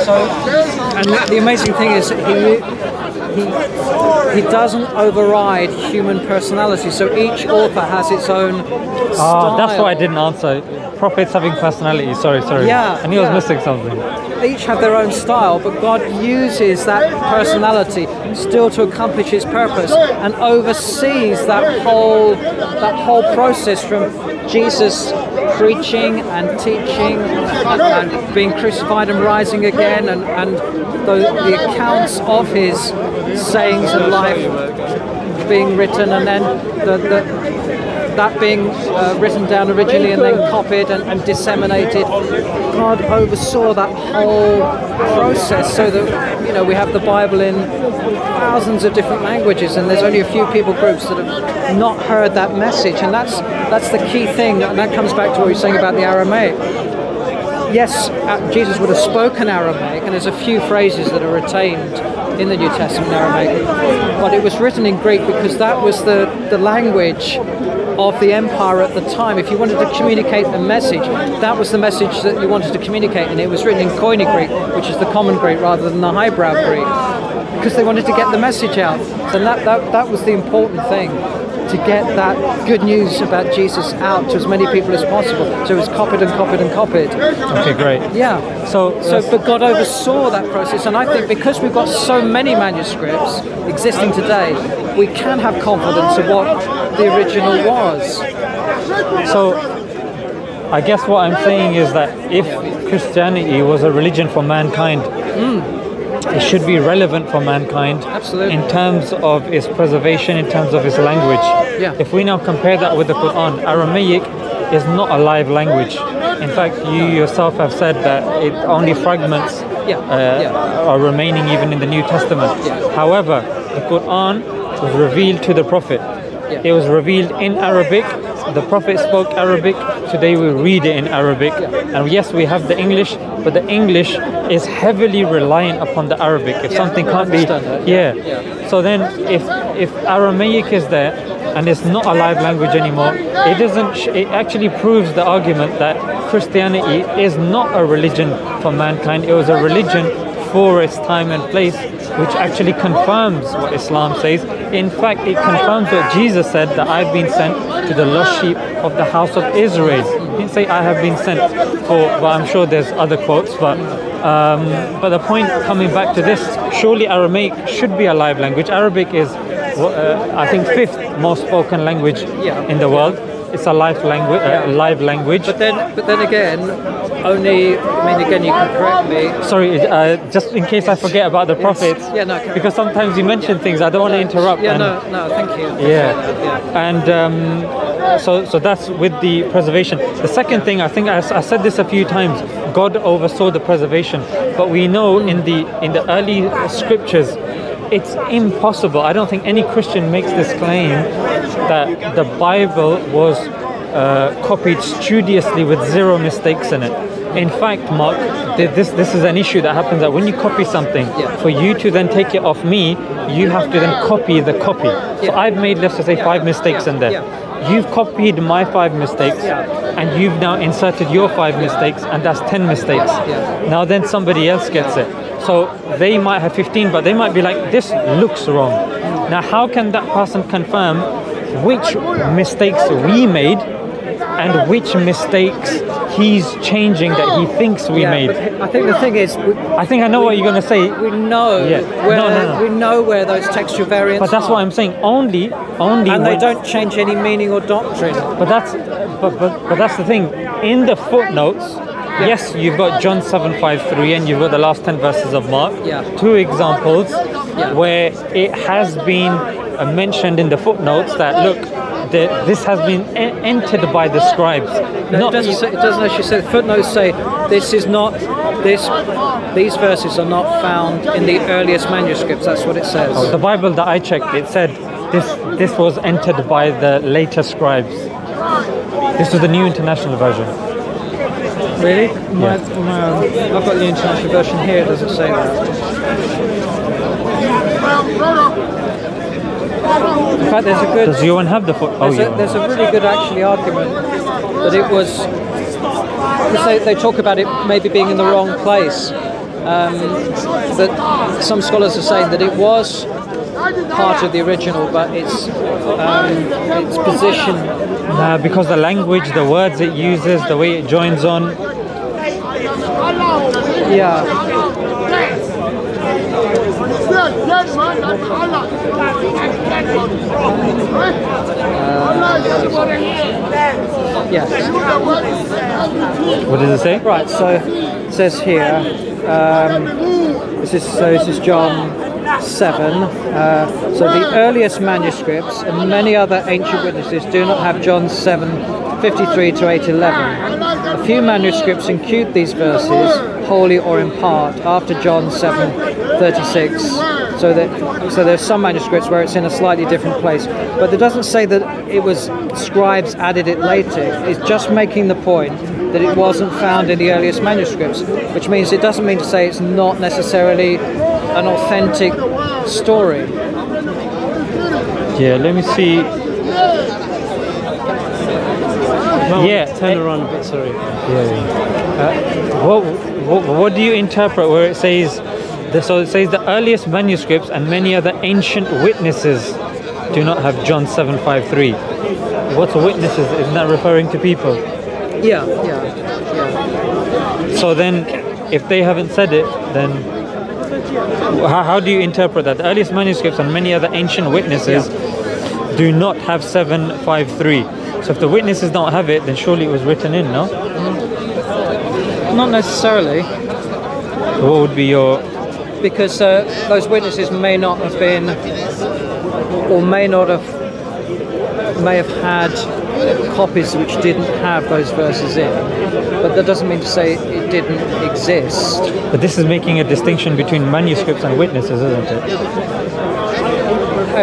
So, and the amazing thing is he doesn't override human personality. So each author has its own style. That's why I didn't answer. Prophets having personality. Sorry. Yeah, and he was missing something. Each have their own style, but God uses that personality still to accomplish His purpose, and oversees that whole process from Jesus preaching and teaching and being crucified and rising again, and the accounts of His sayings and life being written, and then that being written down originally and then copied and disseminated. God oversaw that whole process, so that we have the Bible in thousands of different languages, and there's only a few people groups that have not heard that message, and that's the key thing, and that comes back to what you're saying about the Aramaic. Yes, Jesus would have spoken Aramaic, and there's a few phrases that are retained in the New Testament in Aramaic, but it was written in Greek because that was the language of the empire at the time. If you wanted to communicate the message, that was the message that you wanted to communicate, and it was written in Koine Greek, which is the common Greek rather than the highbrow Greek, because they wanted to get the message out. And that was the important thing, to get that good news about Jesus out to as many people as possible. So it was copied and copied and copied. Okay, great. Yeah. But God oversaw that process, and I think because we've got so many manuscripts existing today, we can have confidence of what the original was. So I guess what I'm saying is that if Christianity was a religion for mankind, it should be relevant for mankind. Absolutely. In terms of its preservation, in terms of its language. Yeah. If we now compare that with the Qur'an, Aramaic is not a live language. In fact, you yourself have said that only fragments are remaining even in the New Testament. Yeah. However, the Qur'an was revealed to the Prophet. Yeah. It was revealed in Arabic. The Prophet spoke Arabic. Today we read it in Arabic. And yes, we have the English, but the English is heavily reliant upon the Arabic. If something can't be... So then if Aramaic is there and it's not a live language anymore, it actually proves the argument that Christianity is not a religion for mankind. It was a religion for its time and place, which actually confirms what Islam says. In fact, it confirms what Jesus said, that I've been sent to the lost sheep of the house of Israel. He didn't say I have been sent well, I'm sure there's other quotes, but the point coming back to this, surely Aramaic should be a live language. Arabic is, I think, 5th most spoken language in the world. It's a live language. But then again, again, you can correct me. Sorry, just in case I forget about the prophets. Because sometimes you mention things, I don't want to interrupt. Thank you. And so that's with the preservation. The second thing, I think I said this a few times, God oversaw the preservation. But we know in the early scriptures, it's impossible. I don't think any Christian makes this claim that the Bible was copied studiously with 0 mistakes in it. In fact, Mark, this is an issue that happens, that when you copy something, for you to then take it off me, you have to then copy the copy. So I've made, let's just say, 5 mistakes in there. You've copied my 5 mistakes, and you've now inserted your 5 mistakes, and that's 10 mistakes. Now then somebody else gets it. So they might have 15, but they might be like, this looks wrong. Now how can that person confirm which mistakes we made and which mistakes he's changing that he thinks we made? I think the thing is, I think I know what you're going to say. We know we know where those textual variants But that's are. what I'm saying. Only and they don't change any meaning or doctrine. But that's the thing. In the footnotes, yes, you've got John 7:5-3, and you've got the last 10 verses of Mark. 2 examples where it has been mentioned in the footnotes that, look, this has been entered by the scribes. No, it doesn't actually say. The footnotes say these verses are not found in the earliest manuscripts. That's what it says. The Bible that I checked, it said this was entered by the later scribes. This was the New International Version. Really? I've got the international version here. It doesn't say that. In fact, there's a good... Does your one have the foot? There's a really good actually argument that it was because they talk about it maybe being in the wrong place. But some scholars are saying that it was part of the original, but its position. Because the language, the words it uses, the way it joins on. Yeah. Yes. What does it say? Right. So it says here. This is John 7. So the earliest manuscripts and many other ancient witnesses do not have John 7:53 to 8:11. A few manuscripts include these verses wholly or in part after John 7:36. So there's some manuscripts where it's in a slightly different place, but it doesn't say that it was scribes added it later. It's just making the point that it wasn't found in the earliest manuscripts, which means it doesn't mean to say it's not necessarily an authentic story. Yeah, let me see. Yeah, turn around a bit, sorry. What do you interpret where it says? So it says the earliest manuscripts and many other ancient witnesses do not have John 7:53. What's witnesses? Isn't that referring to people? Yeah. So then, if they haven't said it, then how do you interpret that? The earliest manuscripts and many other ancient witnesses do not have 7:53. So if the witnesses don't have it, then surely it was written in, no? Not necessarily. What would be your... Because those witnesses may not have been, or may have had copies which didn't have those verses in, but that doesn't mean to say it didn't exist. But this is making a distinction between manuscripts and witnesses, isn't it?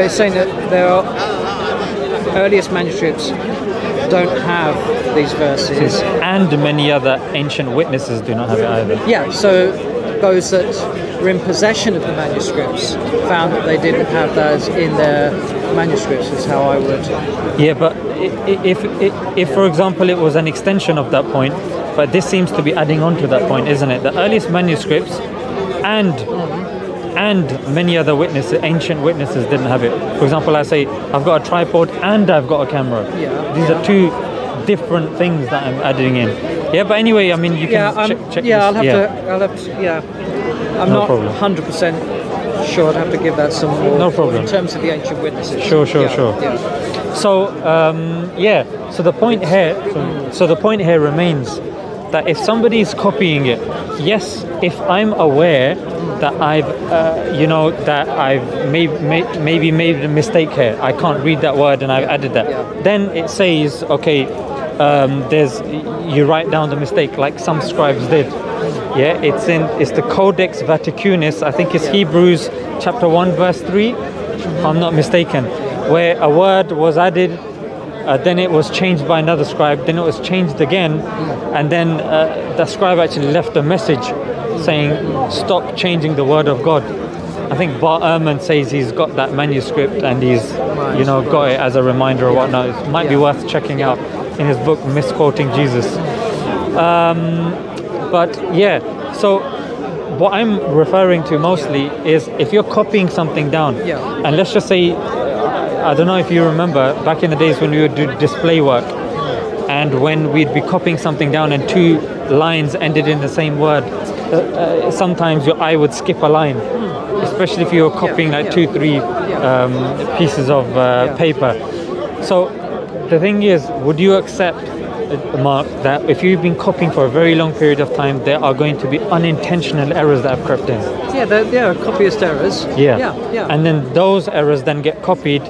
It's saying that there are earliest manuscripts don't have these verses, and many other ancient witnesses do not have it either. Yeah, so those that were in possession of the manuscripts found that they didn't have those in their manuscripts, is how I would... Yeah, but if for example it was an extension of that point, but this seems to be adding on to that point, isn't it? The earliest manuscripts and many other witnesses, ancient witnesses, didn't have it. For example, I say I've got a tripod and I've got a camera. These are two different things that I'm adding in. Yeah, but anyway, I mean, you can check this. I'll have to. I'm No not problem. 100% sure. I'd have to give that some more. No problem. In terms of the ancient witnesses. Sure. Yeah. So So the point here remains that if somebody is copying it, yes, if I'm aware that I've maybe made a mistake here, I can't read that word and I've added that, then it says, okay, you write down the mistake like some scribes did. Yeah, it's the Codex Vaticanus, I think it's Hebrews chapter 1 verse 3, if I'm not mistaken, where a word was added, then it was changed by another scribe, then it was changed again, and then the scribe actually left a message saying, stop changing the word of God. I think Bar Ehrman says he's got that manuscript and he's got it as a reminder or whatnot. It might be worth checking out in his book Misquoting Jesus. But yeah, so what I'm referring to mostly is if you're copying something down, and let's just say, I don't know if you remember back in the days when we would do display work, and when we'd be copying something down and two lines ended in the same word, sometimes your eye would skip a line, especially if you were copying like 2-3 pieces of paper. So the thing is, would you accept, Mark, that if you've been copying for a very long period of time, there are going to be unintentional errors that have crept in? Yeah, there are copyist errors. Yeah. And then those errors then get copied,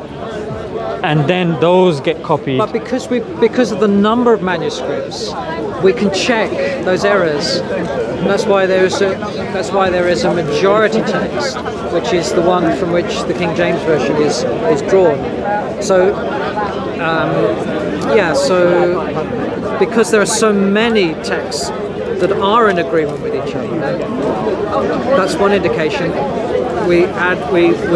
and then those get copied. But because of the number of manuscripts, we can check those errors. And that's why there is a majority text, which is the one from which the King James Version is drawn. So because there are so many texts that are in agreement with each other, that's one indication. We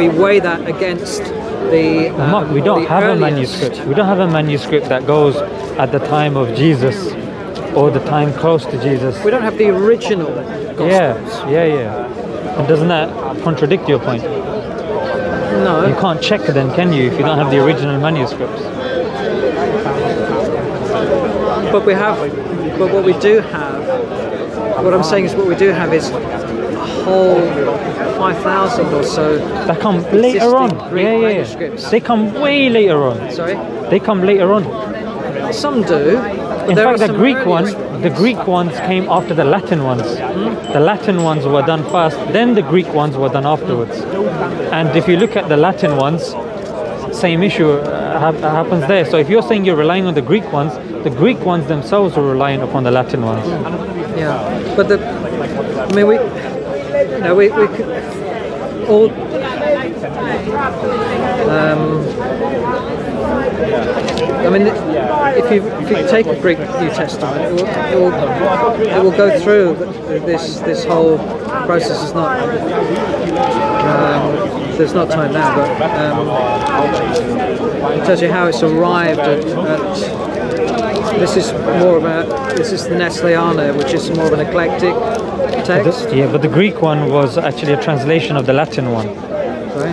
weigh that against the we don't have a manuscript. We don't have a manuscript that goes at the time of Jesus. or the time close to Jesus. We don't have the original Yeah, Gospels. yeah. And doesn't that contradict your point? No. You can't check then, can you, if you don't have the original manuscripts? But what we do have, what I'm saying is what we do have is a whole 5,000 or so That come later on. Greek Yeah. manuscripts. They come way later on. Sorry? They come later on. Some do. But In there fact, are the some Greek earlier ones came after the Latin ones. The Latin ones were done first, then the Greek ones were done afterwards. And if you look at the Latin ones, same issue happens there. So if you're saying you're relying on the Greek ones themselves were relying upon the Latin ones. Yeah, but we could all. If you take a Greek New Testament, it will go through this whole process. Is not. There's not time now, but it tells you how it's arrived at this is the Nestle-Ana, which is more of an eclectic text. But the Greek one was actually a translation of the Latin one. Sorry?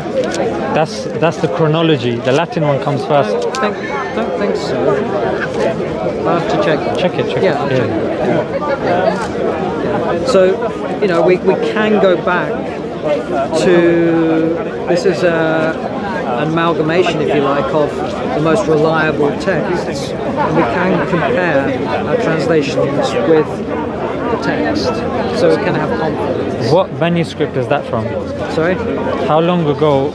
That's the chronology. The Latin one comes first. Don't think so. I'll have to check. Check it. Yeah. So, we can go back to, this is an amalgamation, if you like, of the most reliable texts. And we can compare our translations with the text, so we can have confidence. What manuscript is that from? Sorry? How long ago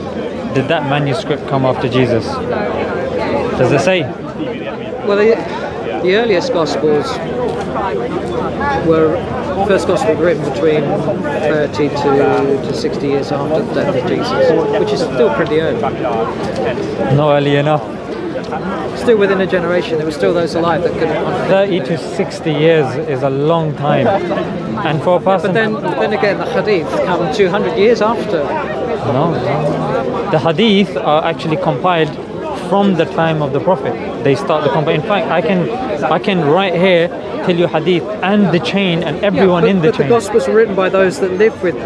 did that manuscript come after Jesus? Does it say? Well, the earliest Gospels were, the first Gospel written between 30 to 60 years after the death of Jesus, which is still pretty early. Not early enough. Still within a generation, there were still those alive that could have 30 to 60 years is a long time. And for a person... But then again, the Hadith come 200 years after. No. The Hadith are actually compiled from the time of the Prophet. They start the compile. In fact, I can right here tell you Hadith and the chain and everyone in the chain. But the Gospels were written by those that lived with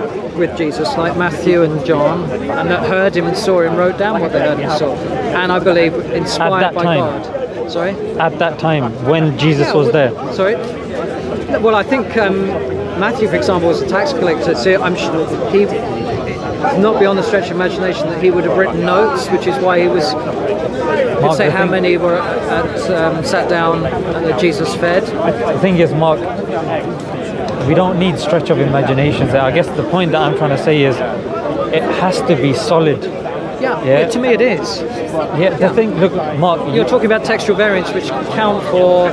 Jesus, like Matthew and John, and that heard him and saw him, wrote down what they heard and saw. And I believe inspired by God. Sorry? At that time, when Jesus was there. Sorry? Well, I think Matthew, for example, was a tax collector, so I'm sure he, not beyond the stretch of imagination, that he would have written notes, which is why he was... You could say how many were sat down and Jesus fed. The thing is, Mark, we don't need stretch of imaginations. I guess the point that I'm trying to say is it has to be solid. Yeah, to me it is. Yeah, the thing, look, Mark... You're talking about textual variants which count for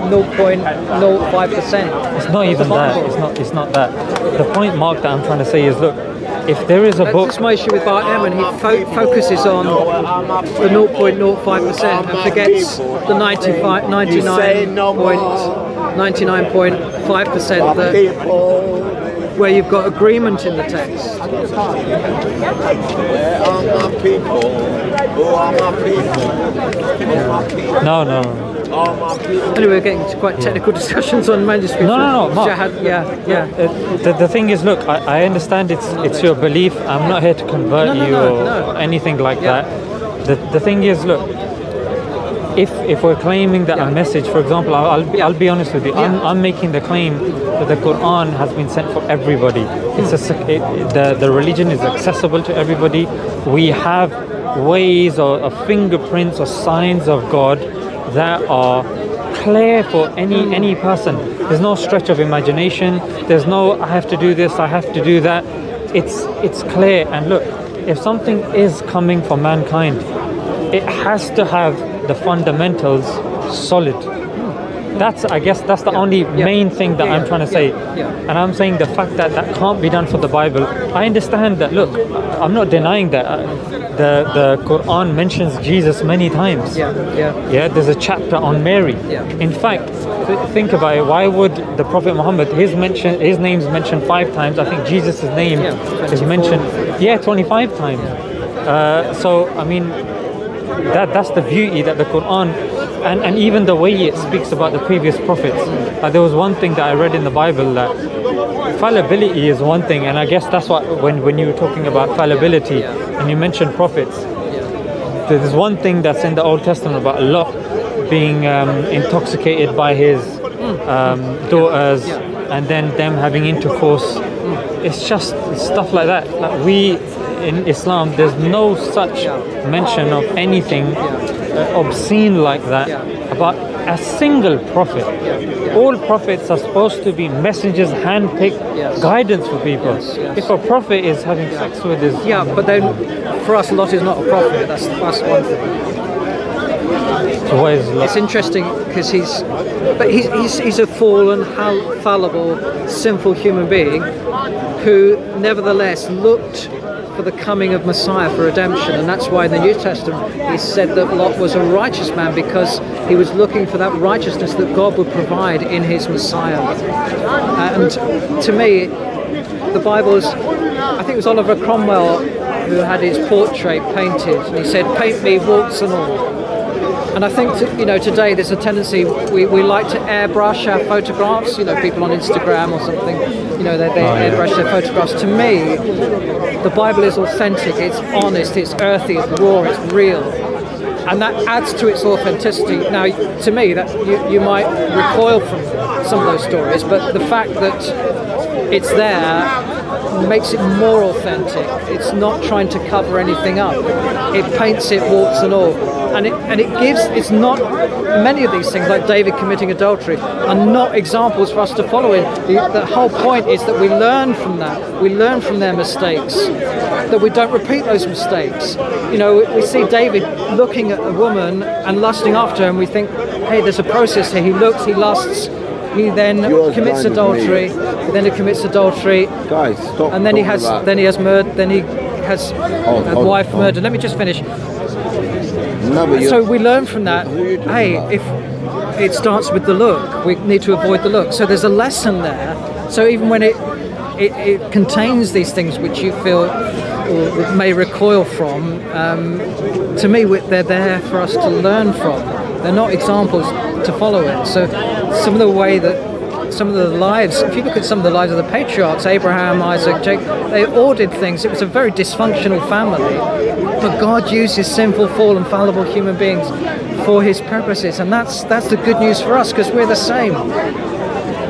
0.05%. It's not even that. It's not that. The point, Mark, that I'm trying to say is, look, if there is a book... That's my issue with Bart Ehrman. He focuses on the 0.05% and forgets the 99.5% that where you've got agreement in the text. Where are my people? Who are my people? No. Anyway, we're getting to quite technical discussions on manuscripts. No. Mark, the thing is, look, I understand it's your belief. I'm not here to convert you or anything like that. The thing is, look, if we're claiming that a message, for example, I'll be honest with you, I'm making the claim that the Qur'an has been sent for everybody. The religion is accessible to everybody. We have ways or fingerprints or signs of God that are clear for any person. There's no stretch of imagination. There's no I have to do this, I have to do that. It's clear. And look, if something is coming for mankind, it has to have the fundamentals solid. I guess that's the only main thing that I'm trying to say. And I'm saying the fact that that can't be done for the Bible. I understand that. Look, I'm not denying that. The Qur'an mentions Jesus many times. There's a chapter on Mary. In fact, think about it. Why would the Prophet Muhammad, his name's mentioned 5 times. I think Jesus' name is mentioned 25 times. So I mean, that's the beauty that the Qur'an and even the way it speaks about the previous prophets. There was one thing that I read in the Bible, that fallibility is one thing, and I guess that's what when you were talking about fallibility and you mentioned prophets, there's one thing that's in the Old Testament about Lot being intoxicated by his daughters and then them having intercourse. It's just stuff like that. Like we in Islam, there's no such mention of anything obscene like that about a single prophet. All prophets are supposed to be messengers, hand-picked guidance for people. If a prophet is having sex with his... but then for us, Lot is not a prophet. That's one thing. So what is Lot? It's interesting because he's a fallen, fallible, sinful human being who nevertheless looked for the coming of Messiah for redemption, and that's why in the New Testament he said that Lot was a righteous man, because he was looking for that righteousness that God would provide in his Messiah. And to me, the Bible's, I think it was Oliver Cromwell who had his portrait painted, and he said, "Paint me warts and all." And I think, today there's a tendency, we like to airbrush our photographs, people on Instagram or something, they airbrush their photographs. To me, the Bible is authentic, it's honest, it's earthy, it's raw, it's real. And that adds to its authenticity. Now, to me, that you might recoil from some of those stories, but the fact that it's there makes it more authentic. It's not trying to cover anything up. It paints it warts and all. And it gives, it's not, many of these things, like David committing adultery, are not examples for us to follow in. The whole point is that we learn from that. We learn from their mistakes, that we don't repeat those mistakes. We see David looking at a woman and lusting after her, and we think, hey, there's a process here. He looks, he lusts, he then commits adultery, then he commits adultery, Guys, stop. and then he has a wife murdered. Let me just finish. So we learn from that, hey, if it starts with the look, we need to avoid the look. So there's a lesson there. So even when it contains these things which you feel or may recoil from, to me they're there for us to learn from. They're not examples to follow in. So some of the lives, if you look at some of the lives of the patriarchs, Abraham, Isaac, Jacob, they all did things. It was a very dysfunctional family, but God uses sinful, fallen, fallible human beings for his purposes, and that's the good news for us, because we're the same.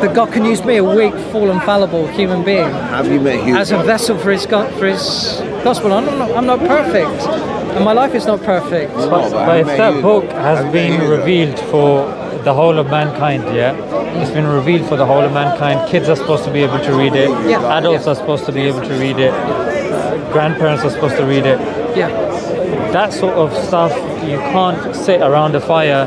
That God can use me, a weak, fallen, fallible human being, as a vessel for his gospel. I'm not perfect, and my life is not perfect. But if that book has been revealed for the whole of mankind, it's been revealed for the whole of mankind. Kids are supposed to be able to read it. Adults are supposed to be able to read it. Grandparents are supposed to read it. That sort of stuff, you can't sit around a fire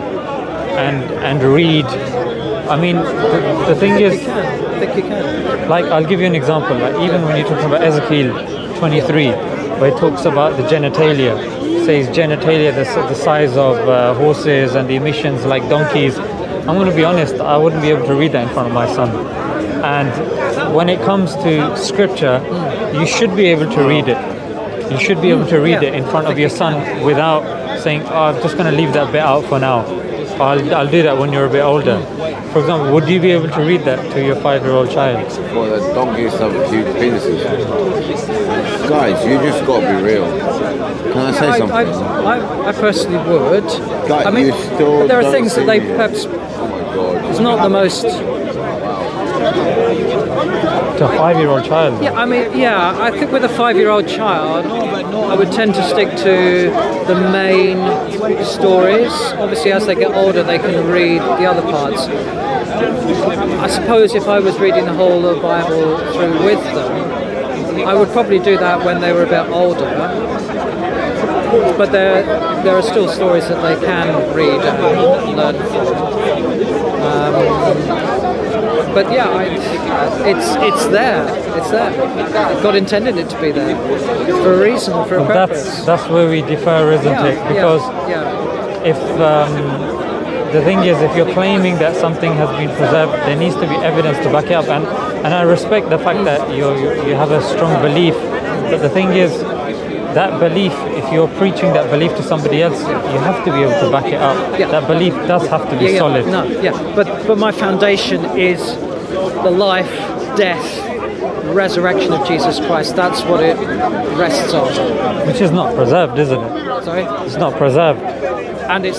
and read. I mean, the thing is, I think you can. like, I'll give you an example. Like, even when you're talking about Ezekiel 23, where it talks about the genitalia, it says genitalia the size of horses and the emissions like donkeys. I'm going to be honest, I wouldn't be able to read that in front of my son. And when it comes to scripture, you should be able to read it. You should be able to read it in front of your son without saying, "Oh, I'm just going to leave that bit out for now. I'll do that when you're a bit older." For example, would you be able to read that to your 5-year-old child? For the donkeys have huge penises. Guys, you just got to be real. Can I say something? I personally would. Guys, I mean, you still but there are don't things that see they it. perhaps. Oh my God. It's not the most. To a 5-year-old child? I think with a 5-year-old child, I would tend to stick to the main stories. Obviously, as they get older, they can read the other parts. I suppose if I was reading the whole of the Bible through with them, I would probably do that when they were a bit older. But there are still stories that they can read and learn from. But it's there. It's there. God intended it to be there for a reason, for a purpose. That's where we differ, isn't it? Because if the thing is, if you're claiming that something has been preserved, there needs to be evidence to back it up. And I respect the fact that you have a strong belief. But the thing is, that belief, if you're preaching that belief to somebody else, you have to be able to back it up. Yeah. That belief does have to be solid. No, yeah, but my foundation is the life, death, resurrection of Jesus Christ. That's what it rests on. Which is not preserved, isn't it? Sorry? It's not preserved. And it's